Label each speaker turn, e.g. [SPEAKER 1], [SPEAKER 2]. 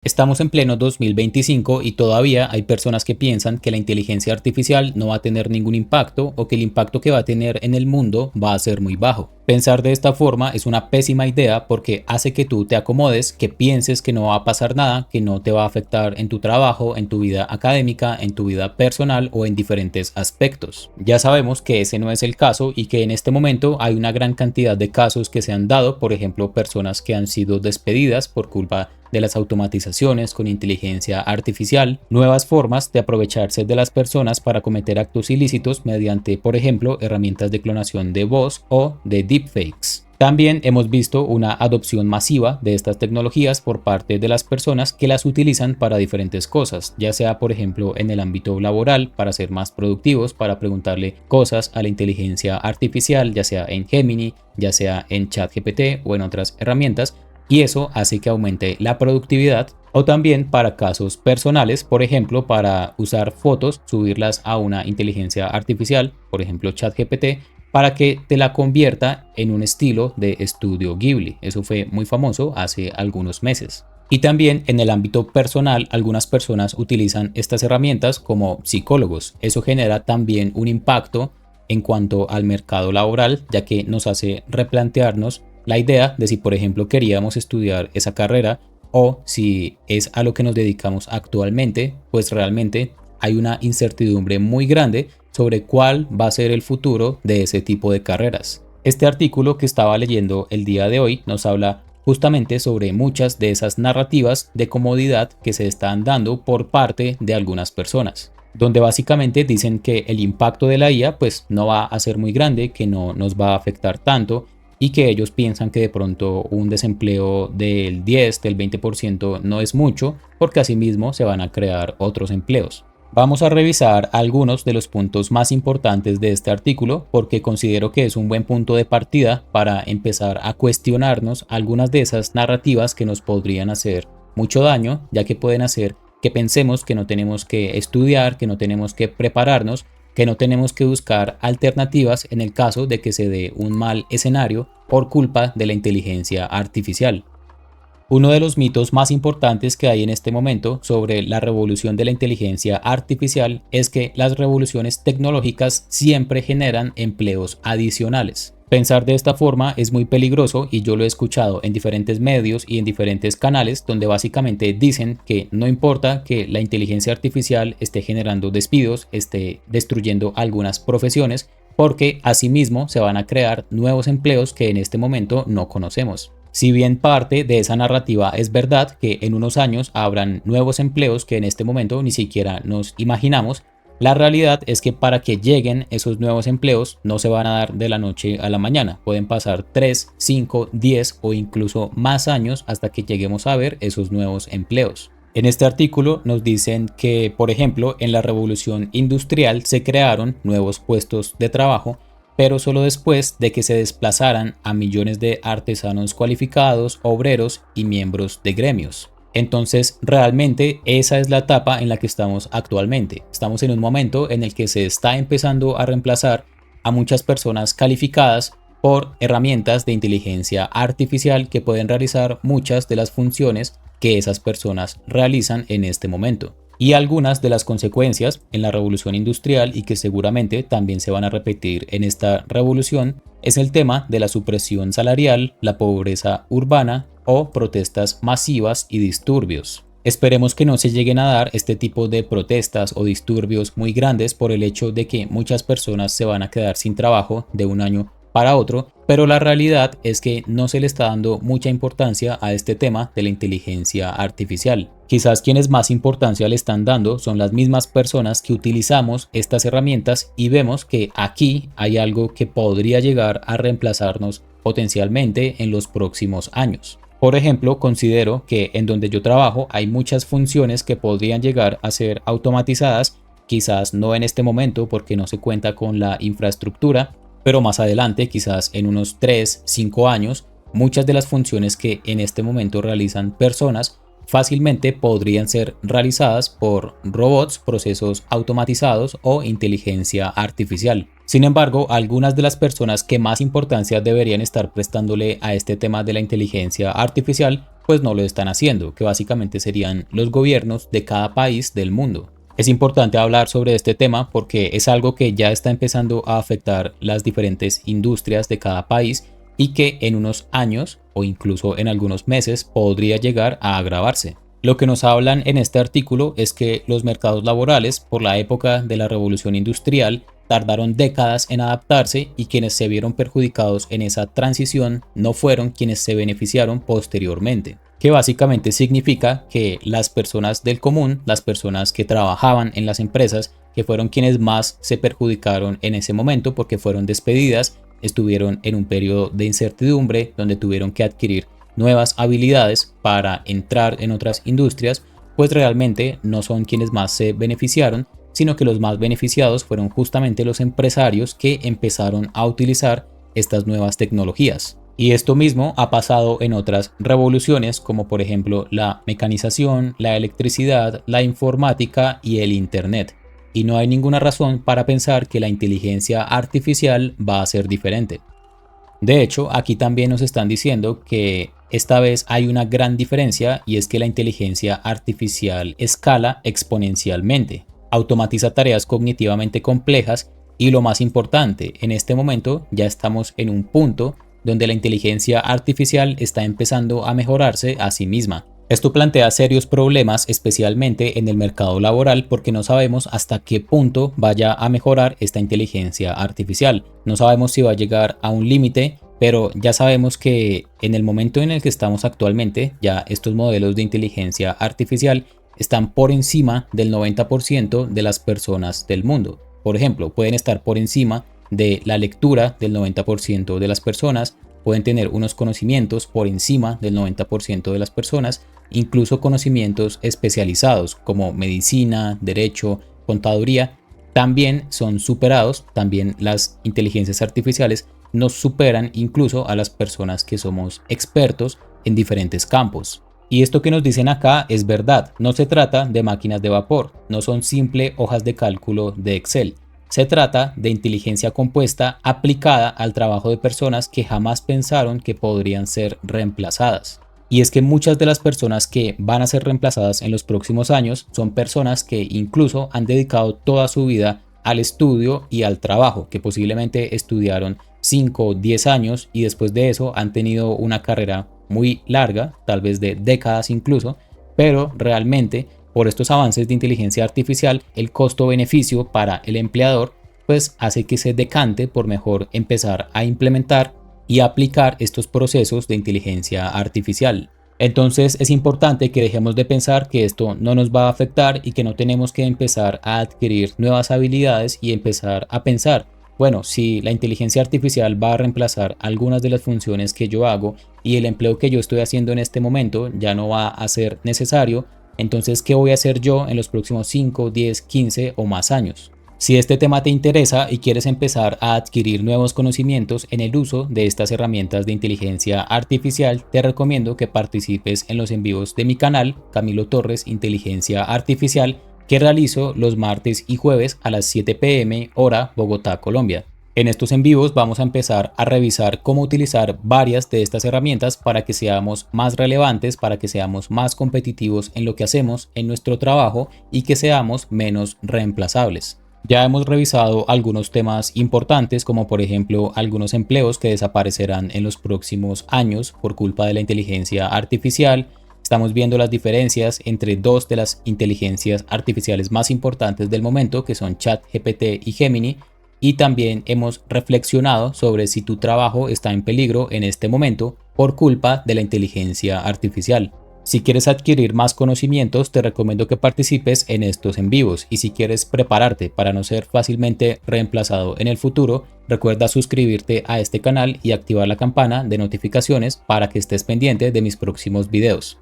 [SPEAKER 1] Estamos en pleno 2025 y todavía hay personas que piensan que la inteligencia artificial no va a tener ningún impacto o que el impacto que va a tener en el mundo va a ser muy bajo. Pensar de esta forma es una pésima idea porque hace que tú te acomodes, que pienses que no va a pasar nada, que no te va a afectar en tu trabajo, en tu vida académica, en tu vida personal o en diferentes aspectos. Ya sabemos que ese no es el caso y que en este momento hay una gran cantidad de casos que se han dado, por ejemplo, personas que han sido despedidas por culpa de las automatizaciones con inteligencia artificial, nuevas formas de aprovecharse de las personas para cometer actos ilícitos mediante, por ejemplo, herramientas de clonación de voz o de deepfakes. También hemos visto una adopción masiva de estas tecnologías por parte de las personas que las utilizan para diferentes cosas, ya sea por ejemplo en el ámbito laboral para ser más productivos, para preguntarle cosas a la inteligencia artificial, ya sea en Gemini, ya sea en ChatGPT o en otras herramientas, y eso hace que aumente la productividad, o también para casos personales, por ejemplo, para usar fotos, subirlas a una inteligencia artificial, por ejemplo ChatGPT, para que te la convierta en un estilo de estudio Ghibli. Eso fue muy famoso hace algunos meses. Y también en el ámbito personal, algunas personas utilizan estas herramientas como psicólogos. Eso genera también un impacto en cuanto al mercado laboral, ya que nos hace replantearnos la idea de si, por ejemplo, queríamos estudiar esa carrera o si es a lo que nos dedicamos actualmente, pues realmente hay una incertidumbre muy grande sobre cuál va a ser el futuro de ese tipo de carreras. Este artículo que estaba leyendo el día de hoy nos habla justamente sobre muchas de esas narrativas de comodidad que se están dando por parte de algunas personas, donde básicamente dicen que el impacto de la IA pues no va a ser muy grande, que no nos va a afectar tanto, y que ellos piensan que de pronto un desempleo del 10, del 20% no es mucho, porque asimismo se van a crear otros empleos. Vamos a revisar algunos de los puntos más importantes de este artículo porque considero que es un buen punto de partida para empezar a cuestionarnos algunas de esas narrativas que nos podrían hacer mucho daño, ya que pueden hacer que pensemos que no tenemos que estudiar, que no tenemos que prepararnos, que no tenemos que buscar alternativas en el caso de que se dé un mal escenario por culpa de la inteligencia artificial. Uno de los mitos más importantes que hay en este momento sobre la revolución de la inteligencia artificial es que las revoluciones tecnológicas siempre generan empleos adicionales. Pensar de esta forma es muy peligroso y yo lo he escuchado en diferentes medios y en diferentes canales donde básicamente dicen que no importa que la inteligencia artificial esté generando despidos, esté destruyendo algunas profesiones, porque asimismo se van a crear nuevos empleos que en este momento no conocemos. Si bien parte de esa narrativa es verdad que en unos años habrán nuevos empleos que en este momento ni siquiera nos imaginamos, la realidad es que para que lleguen esos nuevos empleos no se van a dar de la noche a la mañana. Pueden pasar 3, 5, 10 o incluso más años hasta que lleguemos a ver esos nuevos empleos. En este artículo nos dicen que, por ejemplo, en la revolución industrial se crearon nuevos puestos de trabajo, pero solo después de que se desplazaran a millones de artesanos cualificados, obreros y miembros de gremios. Entonces, realmente esa es la etapa en la que estamos actualmente. Estamos en un momento en el que se está empezando a reemplazar a muchas personas calificadas por herramientas de inteligencia artificial que pueden realizar muchas de las funciones que esas personas realizan en este momento. Y algunas de las consecuencias en la revolución industrial y que seguramente también se van a repetir en esta revolución es el tema de la supresión salarial, la pobreza urbana o protestas masivas y disturbios. Esperemos que no se lleguen a dar este tipo de protestas o disturbios muy grandes por el hecho de que muchas personas se van a quedar sin trabajo de un año para otro, pero la realidad es que no se le está dando mucha importancia a este tema de la inteligencia artificial. Quizás quienes más importancia le están dando son las mismas personas que utilizamos estas herramientas y vemos que aquí hay algo que podría llegar a reemplazarnos potencialmente en los próximos años. Por ejemplo, considero que en donde yo trabajo hay muchas funciones que podrían llegar a ser automatizadas, quizás no en este momento porque no se cuenta con la infraestructura, pero más adelante, quizás en unos 3, 5 años, muchas de las funciones que en este momento realizan personas fácilmente podrían ser realizadas por robots, procesos automatizados o inteligencia artificial. Sin embargo, algunas de las personas que más importancia deberían estar prestándole a este tema de la inteligencia artificial pues no lo están haciendo, que básicamente serían los gobiernos de cada país del mundo. Es importante hablar sobre este tema porque es algo que ya está empezando a afectar las diferentes industrias de cada país y que en unos años o incluso en algunos meses podría llegar a agravarse. Lo que nos hablan en este artículo es que los mercados laborales, por la época de la revolución industrial, tardaron décadas en adaptarse y quienes se vieron perjudicados en esa transición no fueron quienes se beneficiaron posteriormente, que básicamente significa que las personas del común, las personas que trabajaban en las empresas, que fueron quienes más se perjudicaron en ese momento porque fueron despedidas, estuvieron en un periodo de incertidumbre donde tuvieron que adquirir nuevas habilidades para entrar en otras industrias, pues realmente no son quienes más se beneficiaron, sino que los más beneficiados fueron justamente los empresarios que empezaron a utilizar estas nuevas tecnologías. Y esto mismo ha pasado en otras revoluciones, como por ejemplo la mecanización, la electricidad, la informática y el Internet. Y no hay ninguna razón para pensar que la inteligencia artificial va a ser diferente. De hecho, aquí también nos están diciendo que esta vez hay una gran diferencia y es que la inteligencia artificial escala exponencialmente, automatiza tareas cognitivamente complejas y lo más importante, en este momento ya estamos en un punto donde la inteligencia artificial está empezando a mejorarse a sí misma. Esto plantea serios problemas especialmente en el mercado laboral porque no sabemos hasta qué punto vaya a mejorar esta inteligencia artificial. No sabemos si va a llegar a un límite, pero ya sabemos que en el momento en el que estamos actualmente, ya estos modelos de inteligencia artificial están por encima del 90% de las personas del mundo. Por ejemplo, pueden estar por encima de la lectura del 90% de las personas, pueden tener unos conocimientos por encima del 90% de las personas, incluso conocimientos especializados como medicina, derecho, contaduría, también son superados, también las inteligencias artificiales nos superan incluso a las personas que somos expertos en diferentes campos. Y esto que nos dicen acá es verdad, no se trata de máquinas de vapor, no son simples hojas de cálculo de Excel. Se trata de inteligencia compuesta aplicada al trabajo de personas que jamás pensaron que podrían ser reemplazadas. Y es que muchas de las personas que van a ser reemplazadas en los próximos años son personas que incluso han dedicado toda su vida al estudio y al trabajo, que posiblemente estudiaron 5 o 10 años y después de eso han tenido una carrera muy larga, tal vez de décadas incluso, pero realmente por estos avances de inteligencia artificial, el costo-beneficio para el empleador pues hace que se decante por mejor empezar a implementar y aplicar estos procesos de inteligencia artificial. Entonces es importante que dejemos de pensar que esto no nos va a afectar y que no tenemos que empezar a adquirir nuevas habilidades y empezar a pensar, bueno, si la inteligencia artificial va a reemplazar algunas de las funciones que yo hago y el empleo que yo estoy haciendo en este momento ya no va a ser necesario, entonces, ¿qué voy a hacer yo en los próximos 5, 10, 15 o más años? Si este tema te interesa y quieres empezar a adquirir nuevos conocimientos en el uso de estas herramientas de inteligencia artificial, te recomiendo que participes en los en vivos de mi canal, Camilo Torres Inteligencia Artificial, que realizo los martes y jueves a las 7 p.m. hora Bogotá, Colombia. En estos en vivos vamos a empezar a revisar cómo utilizar varias de estas herramientas para que seamos más relevantes, para que seamos más competitivos en lo que hacemos en nuestro trabajo y que seamos menos reemplazables. Ya hemos revisado algunos temas importantes como por ejemplo algunos empleos que desaparecerán en los próximos años por culpa de la inteligencia artificial. Estamos viendo las diferencias entre dos de las inteligencias artificiales más importantes del momento que son ChatGPT y Gemini. Y también hemos reflexionado sobre si tu trabajo está en peligro en este momento por culpa de la inteligencia artificial. Si quieres adquirir más conocimientos, te recomiendo que participes en estos en vivos y si quieres prepararte para no ser fácilmente reemplazado en el futuro, recuerda suscribirte a este canal y activar la campana de notificaciones para que estés pendiente de mis próximos videos.